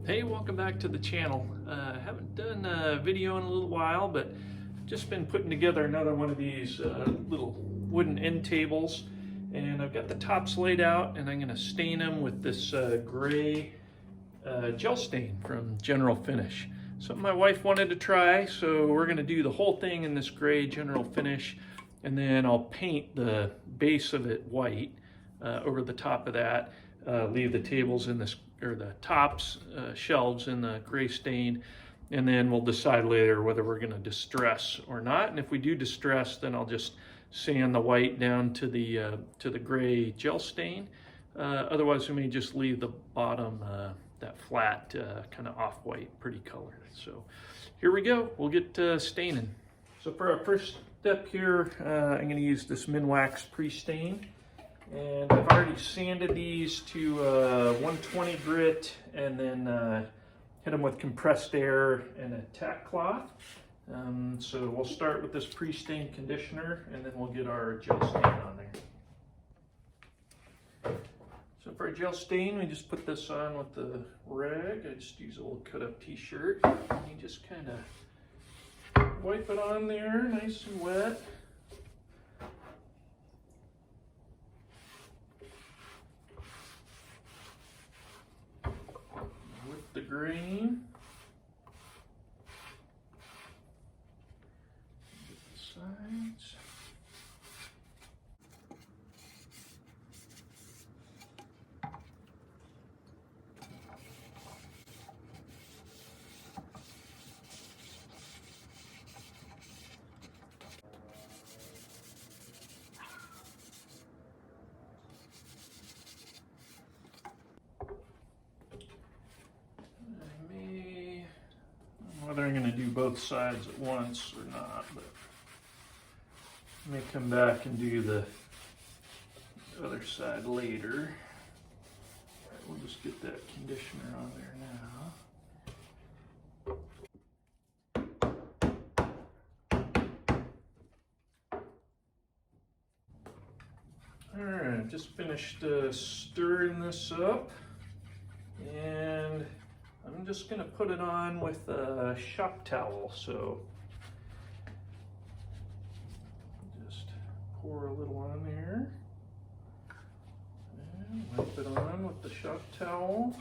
Hey, welcome back to the channel. Haven't done a video in a little while, but just been putting together another one of these little wooden end tables, and I've got the tops laid out, and I'm going to stain them with this gray gel stain from General Finish. Something my wife wanted to try, so we're going to do the whole thing in this gray General Finish, and then I'll paint the base of it white over the top of that. Leave the tables in this, or the tops shelves in the gray stain, and then we'll decide later whether we're going to distress or not. And if we do distress, then I'll just sand the white down to the gray gel stain. Otherwise, we may just leave the bottom that flat kind of off-white, pretty color. So here we go. We'll get staining. So for our first step here, I'm going to use this minwax pre-stain. And I've already sanded these to 120 grit, and then hit them with compressed air and a tack cloth. So we'll start with this pre-stained conditioner, and then we'll get our gel stain on there. So for our gel stain, we just put this on with the rag. I just use a little cut-up t-shirt. And you just kind of wipe it on there, nice and wet. The green, get the sides. Whether I'm going to do both sides at once or not, but I may come back and do the other side later. All right, we'll just get that conditioner on there now. All right, just finished stirring this up, and I'm just going to put it on with a shop towel. So just pour a little on there and wipe it on with the shop towel.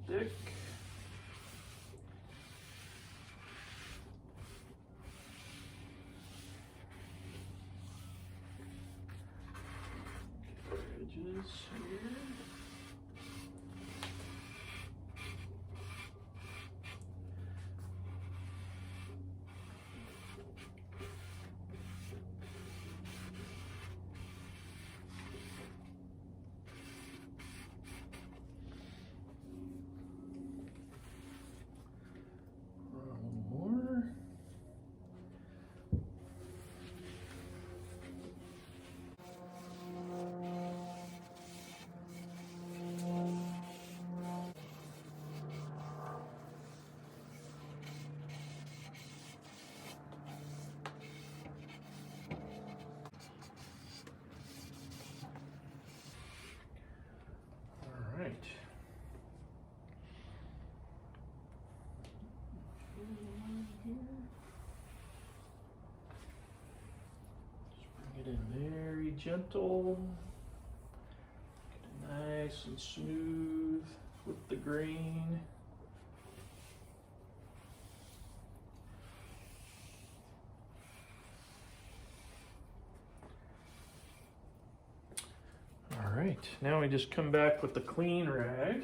Thick. Edges here. Right. Just bring it in very gentle. Get it nice and smooth with the grain. All right, now we just come back with the clean rag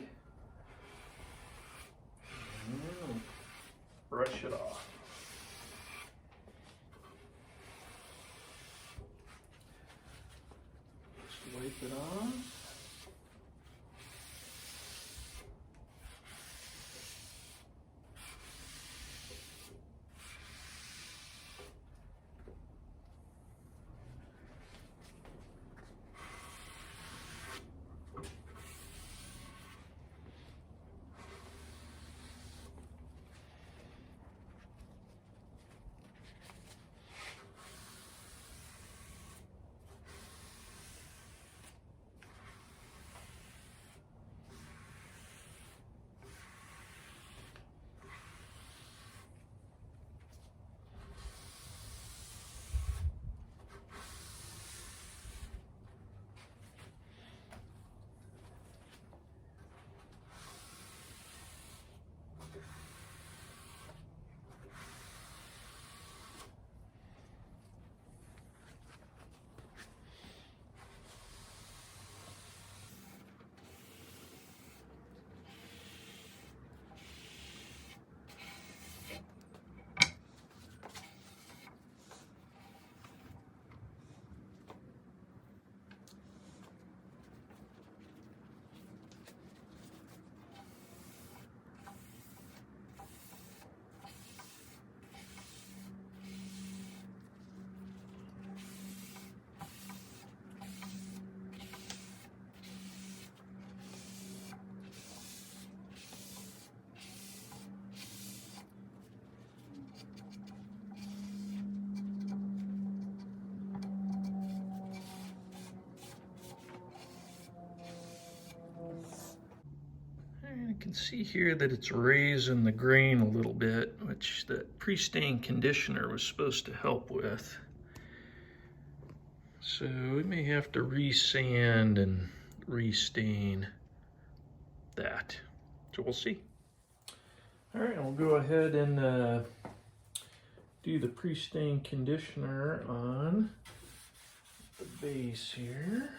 and brush it off. Just wipe it off. And you can see here that it's raising the grain a little bit, which the pre-stain conditioner was supposed to help with. So we may have to re-sand and re-stain that. So we'll see. All right, we'll go ahead and do the pre-stain conditioner on the base here.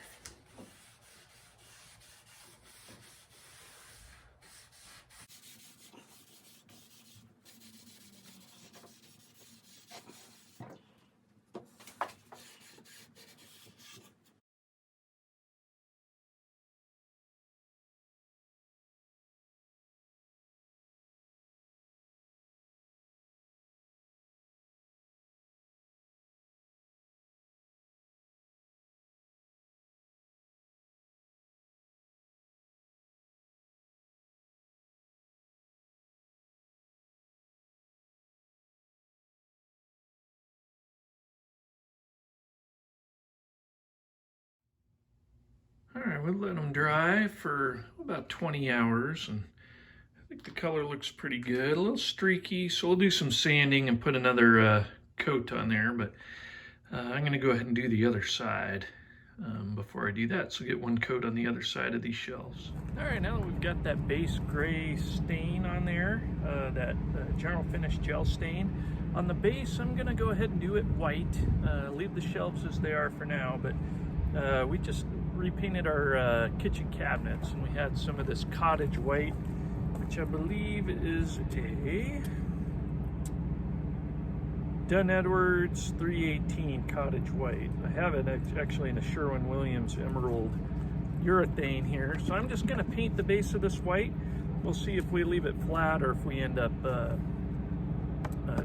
All right, we'll let them dry for about 20 hours, and I think the color looks pretty good. A little streaky, so we'll do some sanding and put another coat on there, but I'm gonna go ahead and do the other side before I do that. So get one coat on the other side of these shelves. All right, now that we've got that base gray stain on there, that general finish gel stain, on the base, I'm gonna go ahead and do it white. Leave the shelves as they are for now, but we just repainted our kitchen cabinets, and we had some of this cottage white, which I believe is a Dunn Edwards 318 cottage white. I have it actually in a Sherwin-Williams emerald urethane here, so I'm just going to paint the base of this white. We'll see if we leave it flat or if we end up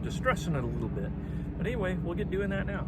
distressing it a little bit. But anyway, we'll get doing that now.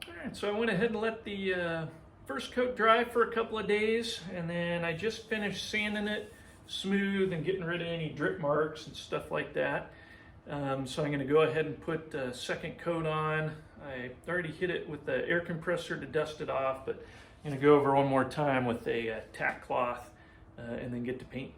Alright, so I went ahead and let the first coat dry for a couple of days, and then I just finished sanding it smooth and getting rid of any drip marks and stuff like that. So I'm going to go ahead and put a second coat on. I already hit it with the air compressor to dust it off, but I'm going to go over one more time with a tack cloth and then get to paint.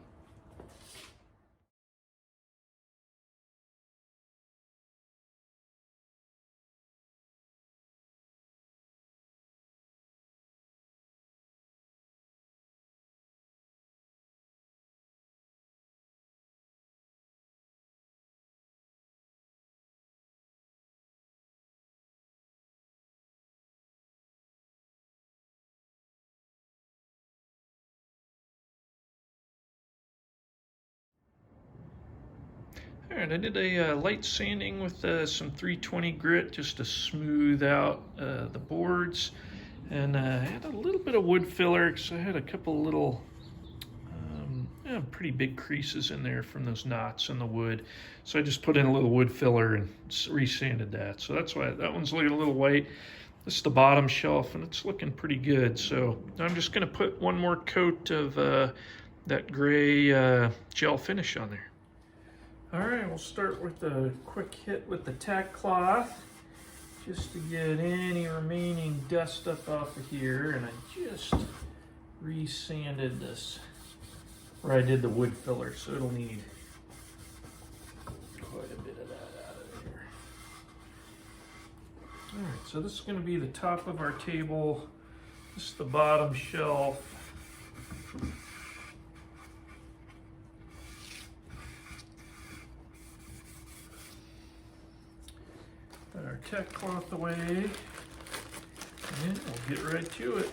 All right, I did a light sanding with some 320 grit just to smooth out the boards, and I had a little bit of wood filler because I had a couple little pretty big creases in there from those knots in the wood. So I just put in a little wood filler and resanded that. So that's why that one's looking a little white. This is the bottom shelf, and it's looking pretty good. So I'm just going to put one more coat of that gray gel finish on there. All right, we'll start with a quick hit with the tack cloth just to get any remaining dust up off of here. And I just resanded this where I did the wood filler, so it'll need quite a bit of that out of there. All right, so this is going to be the top of our table. This is the bottom shelf. Put our tack cloth away, and we'll get right to it.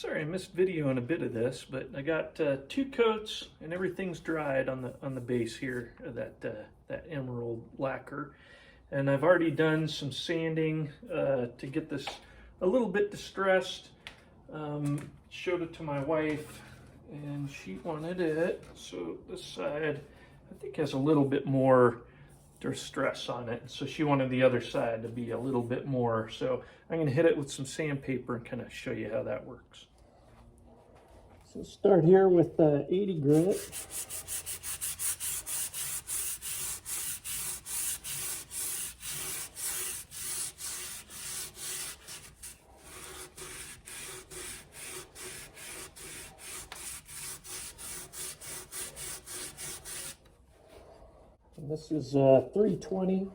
Sorry, I missed videoing a bit of this, but I got 2 coats and everything's dried on the base here of that emerald lacquer. And I've already done some sanding to get this a little bit distressed. Showed it to my wife and she wanted it. So this side, I think, has a little bit more distress on it. So she wanted the other side to be a little bit more. So I'm going to hit it with some sandpaper and kind of show you how that works. So start here with 80 grit. And this is 320.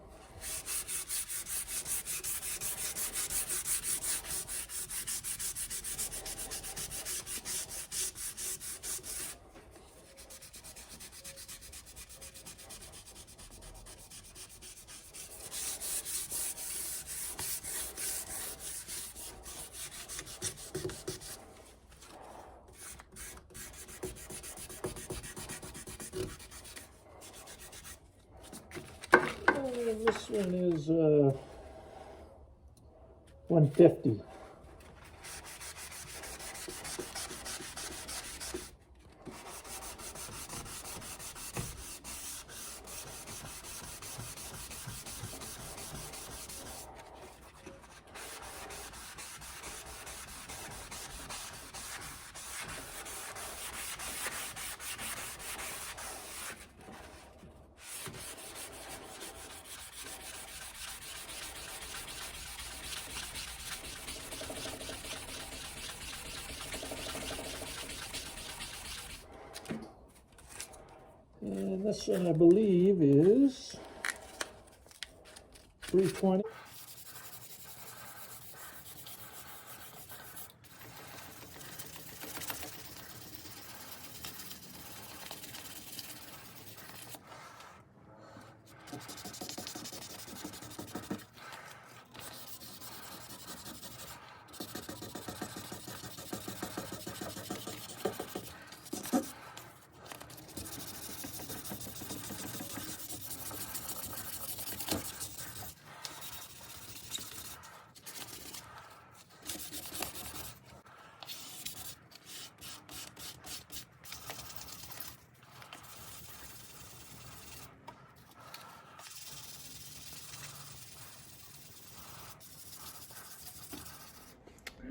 This one is 150. And this one, I believe, is 320.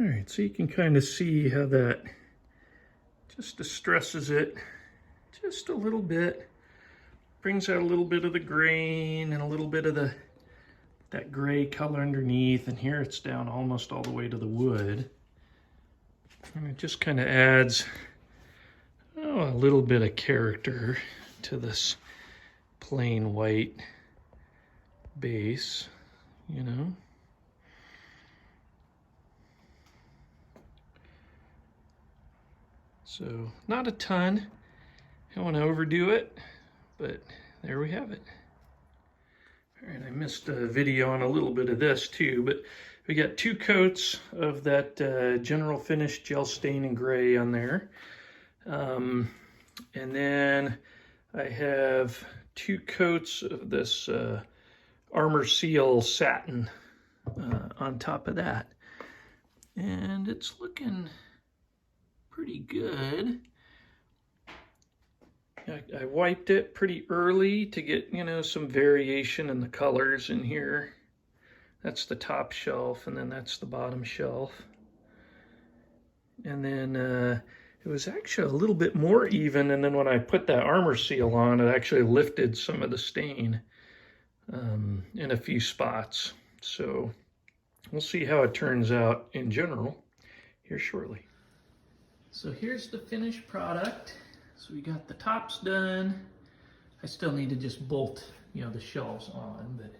All right, so you can kind of see how that just distresses it just a little bit, brings out a little bit of the grain and a little bit of that gray color underneath, and here it's down almost all the way to the wood. And it just kind of adds a little bit of character to this plain white base, you know. So not a ton, I don't want to overdo it, but there we have it. All right, I missed a video on a little bit of this too, but we got 2 coats of that General Finish Gel Stain and Gray on there. And then I have 2 coats of this Armor Seal Satin on top of that. And it's looking pretty good. I wiped it pretty early to get, you know, some variation in the colors in here. That's the top shelf, and then that's the bottom shelf. And then it was actually a little bit more even, and then when I put that Armor Seal on, it actually lifted some of the stain in a few spots. So we'll see how it turns out in general here shortly. So here's the finished product. So we got the tops done. I still need to just bolt, you know, the shelves on, but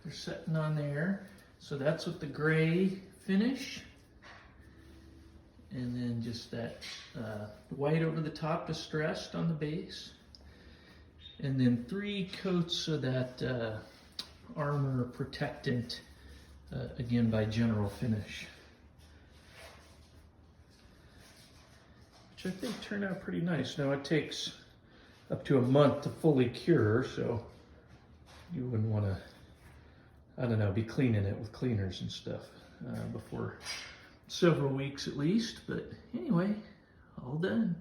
they're sitting on there. So that's with the gray finish. And then just that white over the top distressed on the base. And then 3 coats of that armor protectant, again by General Finish. which I think turned out pretty nice. Now it takes up to a month to fully cure, so you wouldn't want to, I don't know, be cleaning it with cleaners and stuff before several weeks at least. But anyway, all done.